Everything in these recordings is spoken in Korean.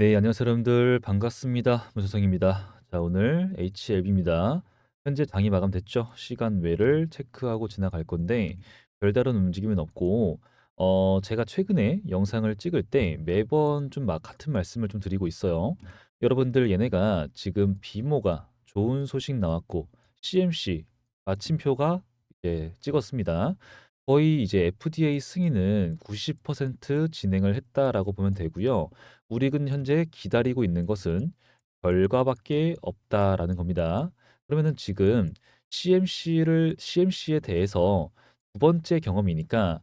네, 안녕하세요, 여러분들. 반갑습니다. 문선성입니다. 자, 오늘 HLB입니다. 현재 장이 마감됐죠? 시간 외를 체크하고 지나갈 건데, 별다른 움직임은 없고, 제가 최근에 영상을 찍을 때 매번 좀 막 같은 말씀을 좀 드리고 있어요. 여러분들, 얘네가 지금 비모가 좋은 소식 나왔고, CMC 마침표가 이제 찍었습니다. 거의 이제 FDA 승인은 90% 진행을 했다라고 보면 되고요. 우리군 현재 기다리고 있는 것은 결과밖에 없다라는 겁니다. 그러면은 지금 CMC에 대해서 두 번째 경험이니까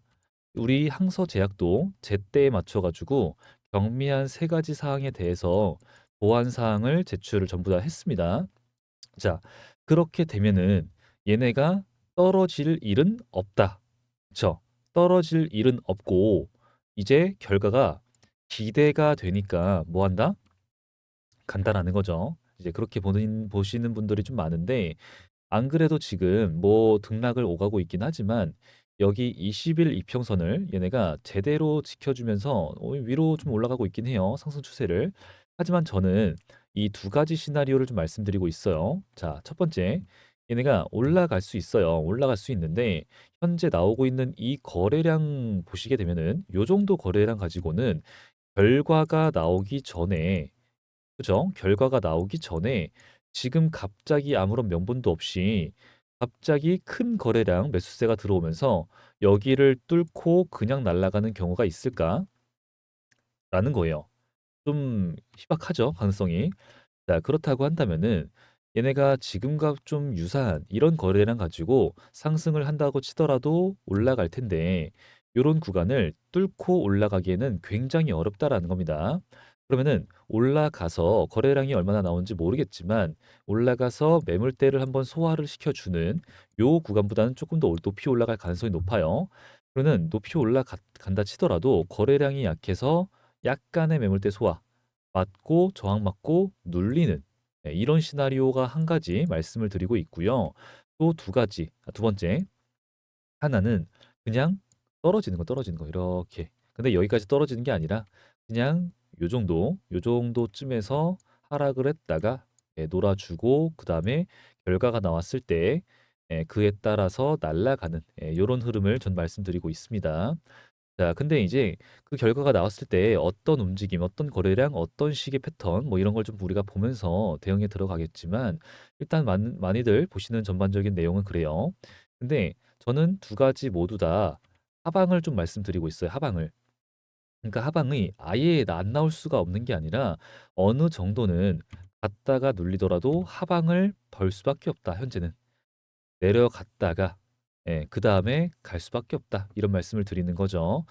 우리 항서제약도 제때에 맞춰가지고 경미한 세 가지 사항에 대해서 보완 사항을 제출을 전부 다 했습니다. 자, 그렇게 되면은 얘네가 떨어질 일은 없다. 그쵸? 떨어질 일은 없고 이제 결과가 기대가 되니까 뭐 한다? 간다라는 거죠. 이제 그렇게 보시는 분들이 좀 많은데 안 그래도 지금 뭐 등락을 오가고 있긴 하지만 여기 20일 이평선을 얘네가 제대로 지켜주면서 위로 좀 올라가고 있긴 해요. 상승 추세를. 하지만 저는 이 두 가지 시나리오를 좀 말씀드리고 있어요. 자, 첫 번째. 얘네가 올라갈 수 있어요. 올라갈 수 있는데 현재 나오고 있는 이 거래량 보시게 되면은 요 정도 거래량 가지고는 결과가 나오기 전에 그죠? 결과가 나오기 전에 지금 갑자기 아무런 명분도 없이 갑자기 큰 거래량 매수세가 들어오면서 여기를 뚫고 그냥 날아가는 경우가 있을까라는 거예요. 좀 희박하죠, 가능성이. 자, 그렇다고 한다면은 얘네가 지금과 좀 유사한 이런 거래량 가지고 상승을 한다고 치더라도 올라갈 텐데 요런 구간을 뚫고 올라가기에는 굉장히 어렵다라는 겁니다. 그러면은 올라가서 거래량이 얼마나 나오는지 모르겠지만 올라가서 매물대를 한번 소화를 시켜주는 요 구간보다는 조금 더 높이 올라갈 가능성이 높아요. 그러면 높이 올라간다 치더라도 거래량이 약해서 약간의 매물대 소화 맞고 저항 맞고 눌리는 이런 시나리오가 한 가지 말씀을 드리고 있고요. 또 두 가지, 두 번째 하나는 그냥 떨어지는 거 이렇게. 근데 여기까지 떨어지는 게 아니라 그냥 요 정도쯤에서 하락을 했다가 놀아주고 그다음에 결과가 나왔을 때 그에 따라서 날아가는 요런 흐름을 전 말씀드리고 있습니다. 자, 근데 이제 그 결과가 나왔을 때 어떤 움직임, 어떤 거래량, 어떤 식의 패턴, 뭐 이런 걸 좀 우리가 보면서 대응에 들어가겠지만, 일단 많이들 보시는 전반적인 내용은 그래요. 근데 저는 두 가지 모두 다 하방을 좀 말씀드리고 있어요. 하방을. 그러니까 하방이 아예 안 나올 수가 없는 게 아니라 어느 정도는 갔다가 눌리더라도 하방을 벌 수밖에 없다. 현재는. 내려갔다가 그다음에 갈 수밖에 없다. 이런 말씀을 드리는 거죠.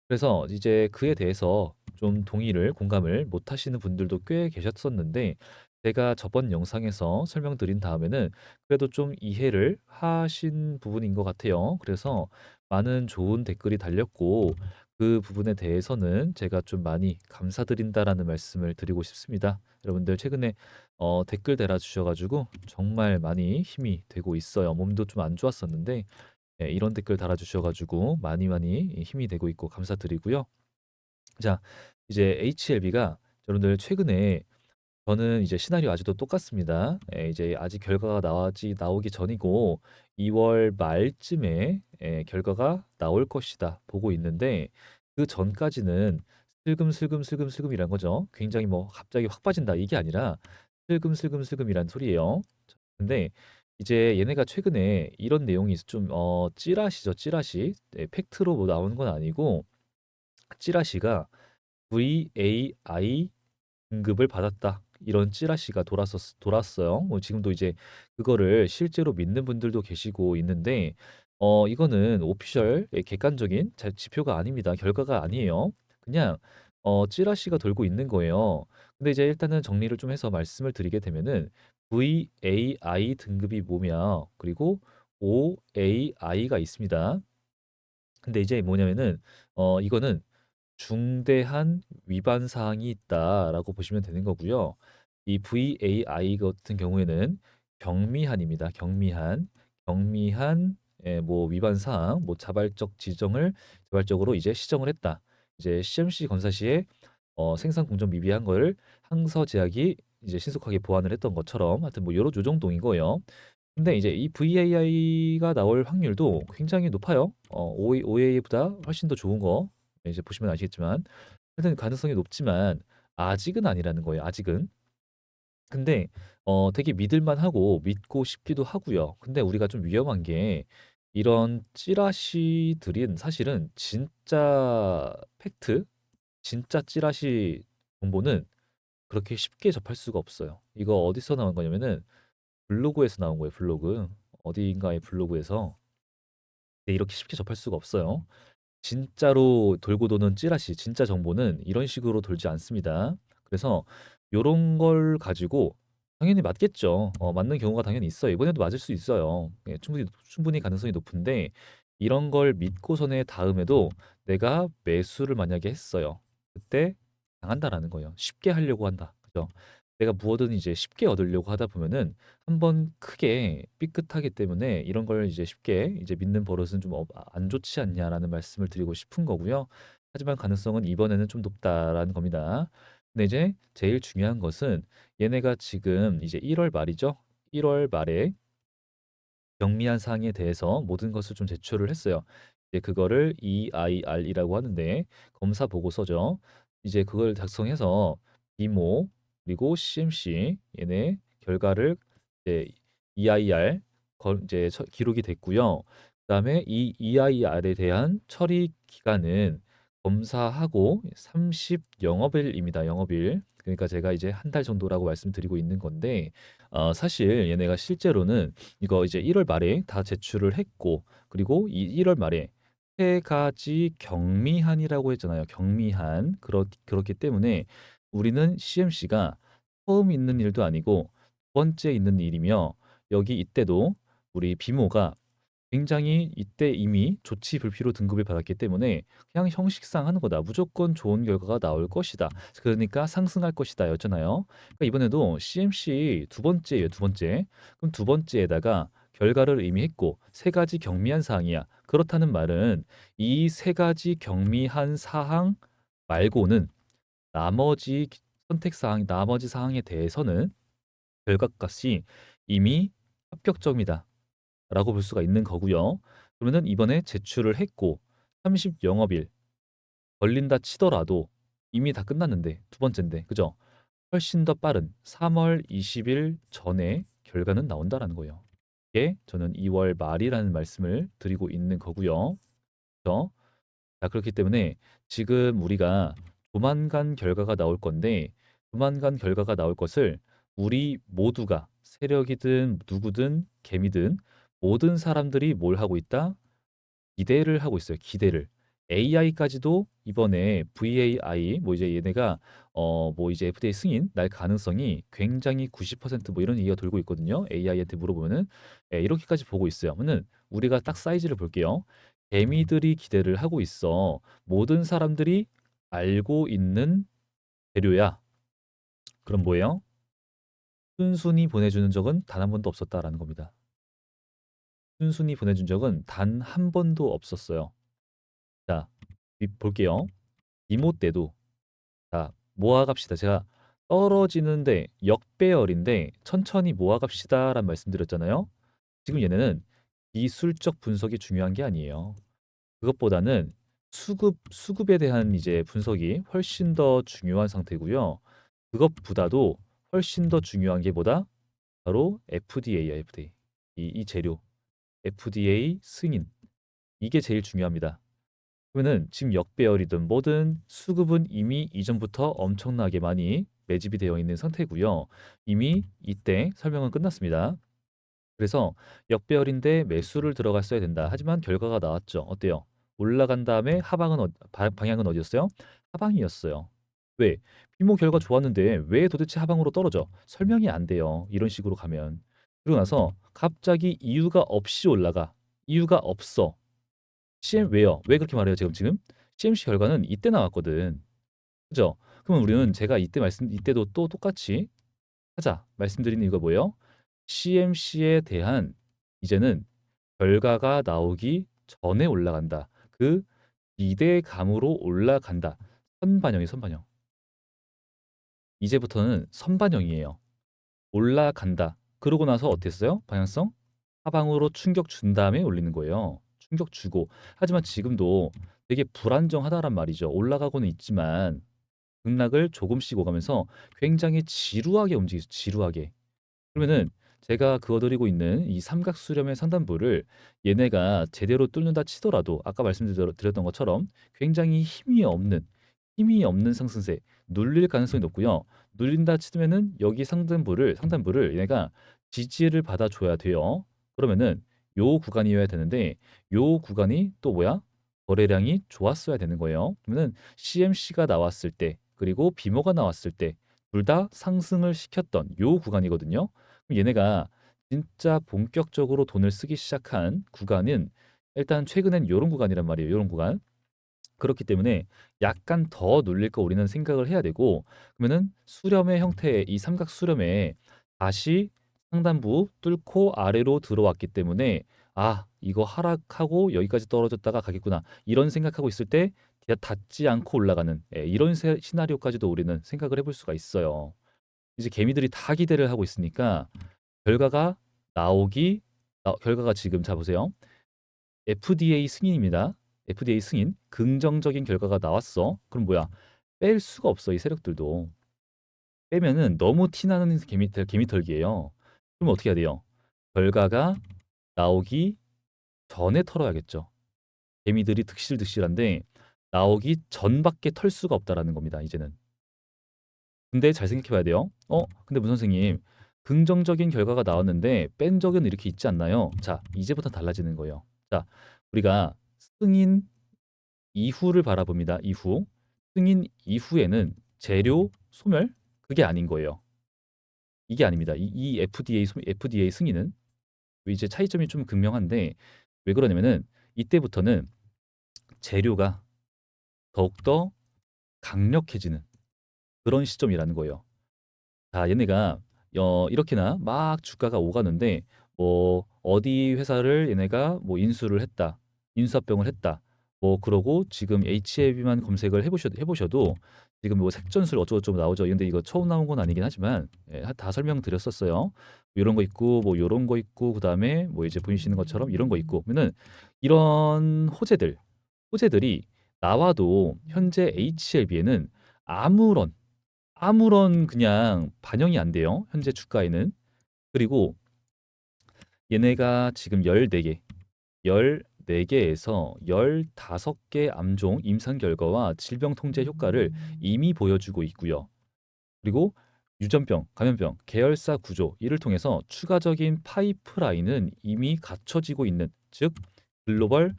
그래서 이제 그에 대해서 좀 동의를 공감을 못 하시는 분들도 꽤 계셨었는데 제가 저번 영상에서 설명드린 다음에는 그래도 좀 이해를 하신 부분인 것 같아요. 그래서 많은 좋은 댓글이 달렸고 그 부분에 대해서는 제가 좀 많이 감사드린다라는 말씀을 드리고 싶습니다. 여러분들 최근에 댓글 달아주셔가지고 정말 많이 힘이 되고 있어요. 몸도 좀 안 좋았었는데 이런 댓글 달아주셔가지고 많이 힘이 되고 있고 감사드리고요. 자, 이제 HLB가 여러분들 최근에 저는 이제 시나리오 아직도 똑같습니다. 이제 아직 결과가 나오기 전이고 2월 말쯤에 결과가 나올 것이다 보고 있는데 그 전까지는 슬금슬금슬금슬금이란 거죠. 굉장히 뭐 갑자기 확 빠진다 이게 아니라 슬금슬금슬금이란 소리예요. 근데 이제 얘네가 최근에 이런 내용이 좀 찌라시죠, 찌라시. 팩트로 뭐 나오는 건 아니고 찌라시가 VAI 등급을 받았다. 이런 찌라시가 돌았어요. 지금도 이제 그거를 실제로 믿는 분들도 계시고 있는데, 이거는 오피셜, 객관적인 지표가 아닙니다. 결과가 아니에요. 그냥, 찌라시가 돌고 있는 거예요. 근데 이제 일단은 정리를 좀 해서 말씀을 드리게 되면은, VAI 등급이 뭐냐, 그리고 OAI가 있습니다. 근데 이제 뭐냐면은, 이거는 중대한 위반 사항이 있다라고 보시면 되는 거고요. 이 VAI 같은 경우에는 경미한입니다. 경미한 뭐 위반 사항, 뭐 자발적으로 이제 시정을 했다. 이제 CMC 검사 시에 생산 공정 미비한 거를 항서 제약이 이제 신속하게 보완을 했던 것처럼 하여튼 뭐 요런 요 정도인 거예요. 근데 이제 이 VAI가 나올 확률도 굉장히 높아요. OA보다 훨씬 더 좋은 거 이제 보시면 아시겠지만 하여튼 가능성이 높지만 아직은 아니라는 거예요. 아직은. 근데 되게 믿을 만하고 믿고 싶기도 하고요. 근데 우리가 좀 위험한 게 이런 찌라시들은 사실은 진짜 팩트, 진짜 찌라시 정보는 그렇게 쉽게 접할 수가 없어요. 이거 어디서 나온 거냐면은 블로그에서 나온 거예요. 블로그. 어디인가의 블로그에서. 근데 이렇게 쉽게 접할 수가 없어요. 진짜로 돌고 도는 찌라시, 진짜 정보는 이런 식으로 돌지 않습니다. 그래서 요런 걸 가지고 당연히 맞겠죠. 맞는 경우가 당연히 있어요. 이번에도 맞을 수 있어요. 예, 충분히 가능성이 높은데 이런 걸 믿고서는 다음에도 내가 매수를 만약에 했어요. 그때 당한다라는 거예요. 쉽게 하려고 한다. 그죠? 내가 무엇든 이제 쉽게 얻으려고 하다 보면은 한번 크게 삐끗하기 때문에 이런 걸 이제 쉽게 이제 믿는 버릇은 좀 안 좋지 않냐라는 말씀을 드리고 싶은 거고요. 하지만 가능성은 이번에는 좀 높다라는 겁니다. 근데 이제 제일 중요한 것은 얘네가 지금 이제 1월 말이죠. 1월 말에 경미한 사항에 대해서 모든 것을 좀 제출을 했어요. 이제 그거를 EIR이라고 하는데 검사 보고서죠. 이제 그걸 작성해서 비모 그리고 CMC 얘네 결과를 이제 EIR 이제 기록이 됐고요. 그다음에 이 EIR에 대한 처리 기간은 검사하고 30 영업일입니다. 영업일. 그러니까 제가 이제 한 달 정도라고 말씀드리고 있는 건데 사실 얘네가 실제로는 이거 이제 1월 말에 다 제출을 했고 그리고 이 1월 말에 세 가지 경미한이라고 했잖아요. 경미한. 그렇기 때문에 우리는 CMC가 처음 있는 일도 아니고 두 번째 있는 일이며 여기 이때도 우리 비모가 굉장히 이때 이미 조치 불필요 등급을 받았기 때문에 그냥 형식상 하는 거다. 무조건 좋은 결과가 나올 것이다. 그러니까 상승할 것이다 였잖아요. 그러니까 이번에도 CMC 두 번째예요, 두 번째. 그럼 두 번째에다가 결과를 이미 했고 세 가지 경미한 사항이야. 그렇다는 말은 이 세 가지 경미한 사항 말고는 나머지 선택 사항, 나머지 사항에 대해서는 결과값이 이미 합격점이다. 라고 볼 수가 있는 거고요. 그러면은 이번에 제출을 했고 30 영업일 걸린다 치더라도 이미 다 끝났는데 두 번째인데 그죠? 훨씬 더 빠른 3월 20일 전에 결과는 나온다라는 거예요. 이게 저는 2월 말이라는 말씀을 드리고 있는 거고요. 그죠? 자, 그렇기 때문에 지금 우리가 조만간 결과가 나올 건데 조만간 결과가 나올 것을 우리 모두가 세력이든 누구든 개미든 모든 사람들이 뭘 하고 있다? 기대를 하고 있어요. 기대를. AI까지도 이번에 VAI 뭐 이제 얘네가 뭐 이제 FDA 승인 날 가능성이 굉장히 90%뭐 이런 얘기가 돌고 있거든요. AI한테 물어보면은 이렇게까지 보고 있어요. 그러면은 우리가 딱 사이즈를 볼게요. 개미들이 기대를 하고 있어. 모든 사람들이 알고 있는 재료야. 그럼 뭐예요? 순순히 보내주는 적은 단 한 번도 없었다라는 겁니다. 순순히 보내준 적은 단 한 번도 없었어요. 자, 볼게요. 이모 때도 자 모아갑시다. 제가 떨어지는데 역배열인데 천천히 모아갑시다라는 말씀드렸잖아요. 지금 얘네는 기술적 분석이 중요한 게 아니에요. 그것보다는 수급에 대한 이제 분석이 훨씬 더 중요한 상태고요. 그것보다도 훨씬 더 중요한 게 뭐다? 바로 FDA야, FDA. 이 재료. FDA 승인. 이게 제일 중요합니다. 그러면은 지금 역배열이든 뭐든 수급은 이미 이전부터 엄청나게 많이 매집이 되어 있는 상태고요. 이미 이때 설명은 끝났습니다. 그래서 역배열인데 매수를 들어갔어야 된다. 하지만 결과가 나왔죠. 어때요? 올라간 다음에 방향은 어디였어요? 하방이었어요. 왜? 비모 결과 좋았는데 왜 도대체 하방으로 떨어져? 설명이 안 돼요. 이런 식으로 가면. 그러고 나서 갑자기 이유가 없이 올라가. 이유가 없어. 왜요? 왜 그렇게 말해요, 지금? CMC 결과는 이때 나왔거든. 그죠? 그러면 우리는 제가 이때도 또 똑같이 하자. 말씀드리는 이거 뭐예요? CMC에 대한 이제는 결과가 나오기 전에 올라간다. 그 기대감으로 올라간다. 선반영이 선반영. 이제부터는 선반영이에요. 올라간다. 그러고 나서 어땠어요? 방향성 하방으로 충격 준 다음에 올리는 거예요. 충격 주고. 하지만 지금도 되게 불안정하다란 말이죠. 올라가고는 있지만 극락을 조금씩 오가면서 굉장히 지루하게 움직이죠. 지루하게. 그러면은 제가 그어드리고 있는 이 삼각수렴의 상단부를 얘네가 제대로 뚫는다 치더라도 아까 말씀드렸던 것처럼 굉장히 힘이 없는 상승세 눌릴 가능성이 높고요. 눌린다 치면은 여기 상단부를 얘네가 지지를 받아줘야 돼요. 그러면은 요 구간이어야 되는데 요 구간이 또 뭐야? 거래량이 좋았어야 되는 거예요. 그러면은 CMC가 나왔을 때 그리고 비모가 나왔을 때 둘 다 상승을 시켰던 요 구간이거든요. 그럼 얘네가 진짜 본격적으로 돈을 쓰기 시작한 구간은 일단 최근엔 요런 구간이란 말이에요. 요런 구간. 그렇기 때문에 약간 더 눌릴 거 우리는 생각을 해야 되고 그러면은 수렴의 형태의 이 삼각 수렴에 다시 상단부 뚫고 아래로 들어왔기 때문에 아 이거 하락하고 여기까지 떨어졌다가 가겠구나 이런 생각하고 있을 때 닿지 않고 올라가는 이런 시나리오까지도 우리는 생각을 해볼 수가 있어요. 이제 개미들이 다 기대를 하고 있으니까 결과가 나오기 결과가 지금 자 보세요. FDA 승인입니다. FDA 승인. 긍정적인 결과가 나왔어. 그럼 뭐야? 뺄 수가 없어, 이 세력들도. 빼면은 너무 티나는 개미털기예요. 그럼 어떻게 해야 돼요? 결과가 나오기 전에 털어야겠죠. 개미들이 득실득실한데 나오기 전밖에 털 수가 없다라는 겁니다, 이제는. 근데 잘 생각해 봐야 돼요. 근데 문 선생님, 긍정적인 결과가 나왔는데 뺀 적은 이렇게 있지 않나요? 자, 이제부터 달라지는 거예요. 자, 우리가 승인 이후를 바라봅니다. 이후. 승인 이후에는 재료 소멸? 그게 아닌 거예요. 이게 아닙니다. 이 FDA 승인은 이제 차이점이 좀 극명한데 왜 그러냐면은 이때부터는 재료가 더욱더 강력해지는 그런 시점이라는 거예요. 자, 얘네가 이렇게나 막 주가가 오가는데 뭐 어디 회사를 얘네가 뭐 인수를 했다. 인수합병을 했다. 뭐 그러고 지금 HLB만 검색을 해보셔도 지금 뭐 색전술 어쩌고저쩌고 나오죠. 근데 이거 처음 나온 건 아니긴 하지만 다 설명드렸었어요. 이런 거 있고 뭐 이런 거 있고 그다음에 뭐 이제 보이시는 것처럼 이런 거 있고 그러면은 이런 호재들이 나와도 현재 HLB에는 아무런 그냥 반영이 안 돼요. 현재 주가에는. 그리고 얘네가 지금 14개, 14개에서 15개 암종 임상 결과와 질병 통제 효과를 이미 보여주고 있고요. 그리고 유전병, 감염병, 계열사 구조 이를 통해서 추가적인 파이프라인은 이미 갖춰지고 있는 즉 글로벌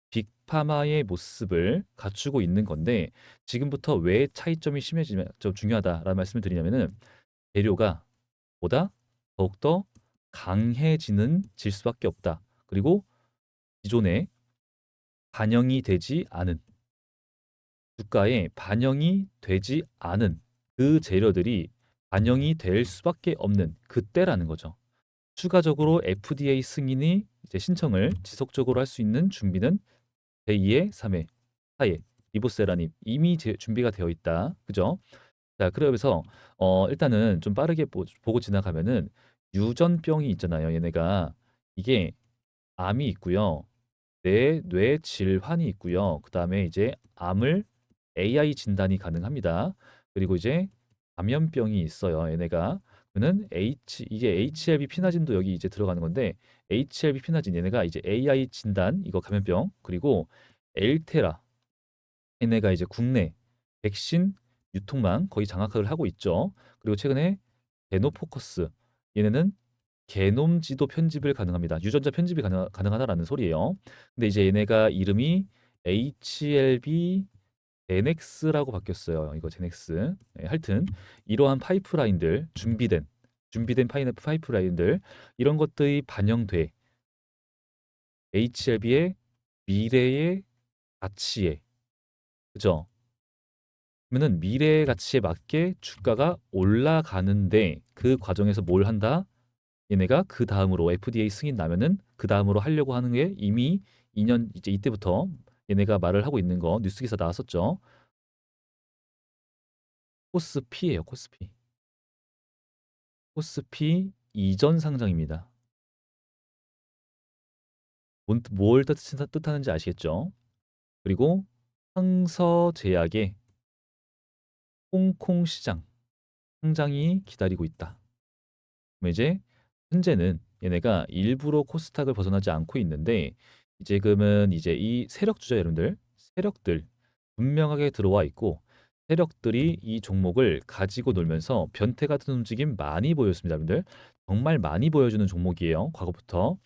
빅파마의 모습을 갖추고 있는 건데 지금부터 왜 차이점이 심해지면 좀 중요하다라는 말씀을 드리냐면은 재료가 보다 더욱더 강해지는 질 수밖에 없다. 그리고 기존에 반영이 되지 않은 주가에 반영이 되지 않은 그 재료들이 반영이 될 수밖에 없는 그때라는 거죠. 추가적으로 FDA 승인이 이제 신청을 지속적으로 할 수 있는 준비는 제2의 3회, 4회 리보세라님 이미 준비가 되어 있다. 그죠? 자, 그래서 일단은 좀 빠르게 보고 지나가면은 유전병이 있잖아요. 얘네가 이게 암이 있고요. 뇌 질환이 있고요. 그다음에 이제 암을 AI 진단이 가능합니다. 그리고 이제 감염병이 있어요. 얘네가 그는 이게 HLB 피나진도 여기 이제 들어가는 건데 HLB 피나진 얘네가 이제 AI 진단 이거 감염병 그리고 엘테라 얘네가 이제 국내 백신 유통망 거의 장악을 하고 있죠. 그리고 최근에 게노포커스 얘네는 게놈 지도 편집을 가능합니다. 유전자 편집이 가능하다라는 소리예요. 근데 이제 얘네가 이름이 HLB 제넥스라고 바뀌었어요. 이거 제넥스. 하여튼 이러한 파이프라인들 준비된 파이프라인들 이런 것들이 반영돼 HLB의 미래의 가치에 그죠? 그러면은 미래의 가치에 맞게 주가가 올라가는데 그 과정에서 뭘 한다? 얘네가 그 다음으로 FDA 승인 나면은 그 다음으로 하려고 하는 게 이미 2년 이제 이때부터 얘네가 말을 하고 있는 거 뉴스 기사 나왔었죠. 코스피예요, 코스피. 코스피 이전 상장입니다. 뭘 뜻하는지 아시겠죠? 그리고 항서제약의 홍콩 시장 상장이 기다리고 있다. 그럼 이제 현재는 얘네가 일부러 코스닥을 벗어나지 않고 있는데 지금은 이제 이 세력 주자 여러분들 세력들 분명하게 들어와 있고 세력들이 이 종목을 가지고 놀면서 변태 같은 움직임 많이 보였습니다, 여러분들. 정말 많이 보여주는 종목이에요, 과거부터.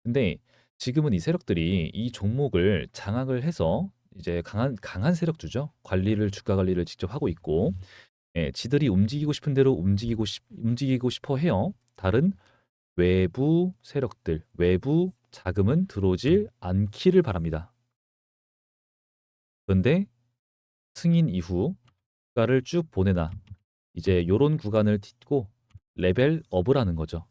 근데 지금은 이 세력들이 이 종목을 장악을 해서 이제 강한 세력주죠. 주가 관리를 직접 하고 있고, 예, 지들이 움직이고 싶은 대로 움직이고 싶어 해요. 다른 외부 세력들, 외부 자금은 들어오질 않기를 바랍니다. 그런데 승인 이후 주가를 쭉 보내나 이제 요런 구간을 딛고 레벨업을 하는 거죠.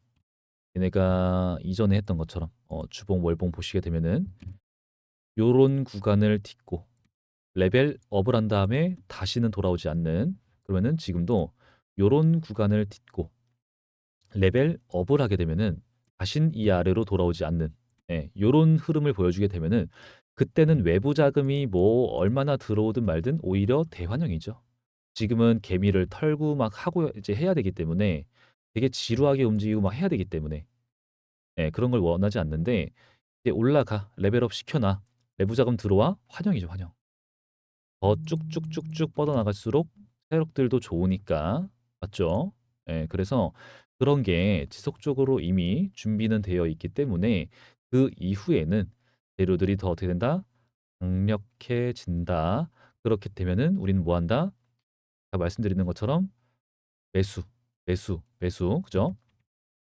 얘네가 이전에 했던 것처럼 주봉, 월봉 보시게 되면은 요런 구간을 딛고 레벨업을 한 다음에 다시는 돌아오지 않는, 그러면은 지금도 요런 구간을 딛고 레벨업을 하게 되면은 다신 이 아래로 돌아오지 않는, 예, 요런 흐름을 보여주게 되면은 그때는 외부 자금이 뭐 얼마나 들어오든 말든 오히려 대환영이죠. 지금은 개미를 털고 막 하고 이제 해야 되기 때문에 되게 지루하게 움직이고 막 해야 되기 때문에, 예, 그런 걸 원하지 않는데 이제 올라가 레벨업 시켜놔 내부 자금 들어와 환영이죠, 환영. 더 쭉쭉쭉쭉 뻗어나갈수록 세력들도 좋으니까, 맞죠? 예, 그래서 그런 게 지속적으로 이미 준비는 되어 있기 때문에 그 이후에는 재료들이 더 어떻게 된다? 강력해진다. 그렇게 되면은 우리는 뭐 한다? 아까 말씀드리는 것처럼 매수, 매수, 매수, 그죠?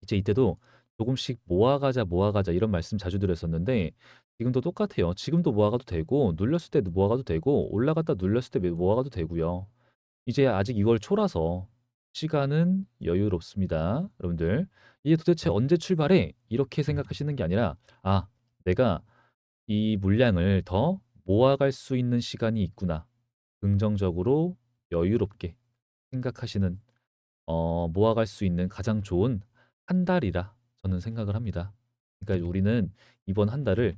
이제 이때도 조금씩 모아가자 이런 말씀 자주 드렸었는데 지금도 똑같아요. 지금도 모아가도 되고 눌렸을 때도 모아가도 되고 올라갔다 눌렸을 때 모아가도 되고요. 이제 아직 2월 초라서 시간은 여유롭습니다, 여러분들. 이게 도대체 언제 출발해? 이렇게 생각하시는 게 아니라 아, 내가 이 물량을 더 모아갈 수 있는 시간이 있구나. 긍정적으로 여유롭게 생각하시는 모아갈 수 있는 가장 좋은 한 달이라 저는 생각을 합니다. 그러니까 우리는 이번 한 달을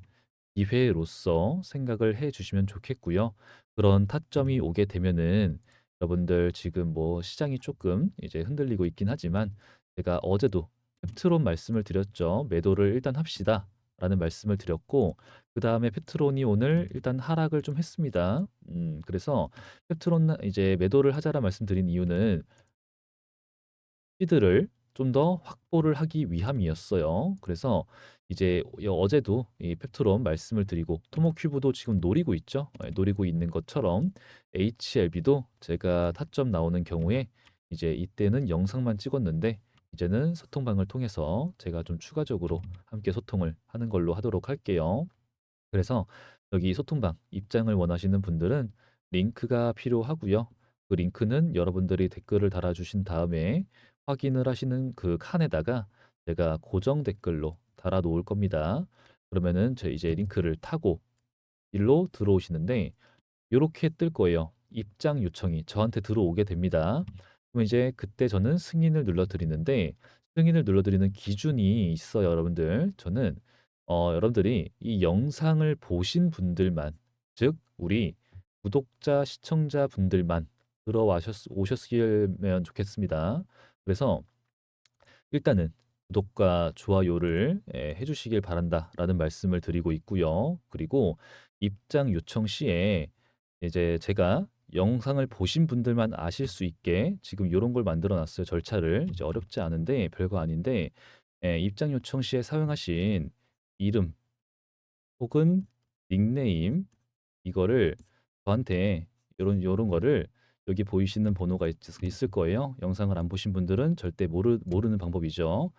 기회로서 생각을 해 주시면 좋겠고요. 그런 타점이 오게 되면은 여러분들 지금 뭐 시장이 조금 이제 흔들리고 있긴 하지만 제가 어제도 펩트론 말씀을 드렸죠. 매도를 일단 합시다. 라는 말씀을 드렸고 그다음에 펩트론이 오늘 일단 하락을 좀 했습니다. 그래서 펩트론 이제 매도를 하자라 말씀드린 이유는 시드를 좀 더 확보를 하기 위함이었어요. 그래서 이제 어제도 이 펩트론 말씀을 드리고 토모큐브도 지금 노리고 있죠. 예, 노리고 있는 것처럼 HLB도 제가 타점 나오는 경우에 이제 이때는 영상만 찍었는데 이제는 소통방을 통해서 제가 좀 추가적으로 함께 소통을 하는 걸로 하도록 할게요. 그래서 여기 소통방 입장을 원하시는 분들은 링크가 필요하고요. 그 링크는 여러분들이 댓글을 달아주신 다음에 확인을 하시는 그 칸에다가 제가 고정 댓글로 달아 놓을 겁니다. 그러면은 저 이제 링크를 타고 일로 들어오시는데 이렇게 뜰 거예요. 입장 요청이 저한테 들어오게 됩니다. 그럼 이제 그때 저는 승인을 눌러드리는데 승인을 눌러드리는 기준이 있어요, 여러분들. 저는 여러분들이 이 영상을 보신 분들만, 즉 우리 구독자, 시청자 분들만 오셨으면 좋겠습니다. 그래서 일단은 구독과 좋아요를 해주시길 바란다라는 말씀을 드리고 있고요. 그리고 입장 요청 시에 이제 제가 영상을 보신 분들만 아실 수 있게 지금 이런 걸 만들어 놨어요. 절차를. 이제 어렵지 않은데 별거 아닌데 입장 요청 시에 사용하신 이름 혹은 닉네임 이거를 저한테 요런 거를 여기 보이시는 번호가 있을 거예요. 영상을 안 보신 분들은 절대 모르는 방법이죠.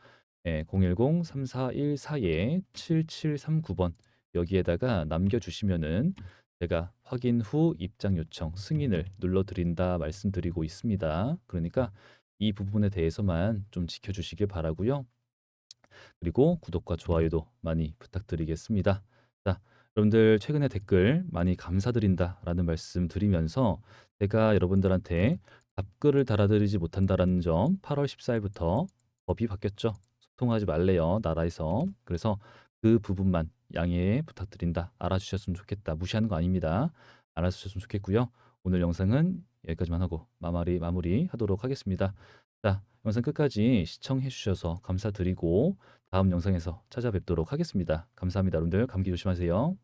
010-3414-7739번 여기에다가 남겨주시면은 제가 확인 후 입장 요청 승인을 눌러드린다 말씀드리고 있습니다. 그러니까 이 부분에 대해서만 좀 지켜주시길 바라고요. 그리고 구독과 좋아요도 많이 부탁드리겠습니다. 자, 여러분들 최근에 댓글 많이 감사드린다라는 말씀 드리면서 제가 여러분들한테 답글을 달아드리지 못한다라는 점 8월 14일부터 법이 바뀌었죠. 소통하지 말래요, 나라에서. 그래서 그 부분만 양해 부탁드린다. 알아주셨으면 좋겠다. 무시하는 거 아닙니다. 알아주셨으면 좋겠고요. 오늘 영상은 여기까지만 하고 마무리 하도록 하겠습니다. 자, 영상 끝까지 시청해 주셔서 감사드리고 다음 영상에서 찾아뵙도록 하겠습니다. 감사합니다. 여러분들 감기 조심하세요.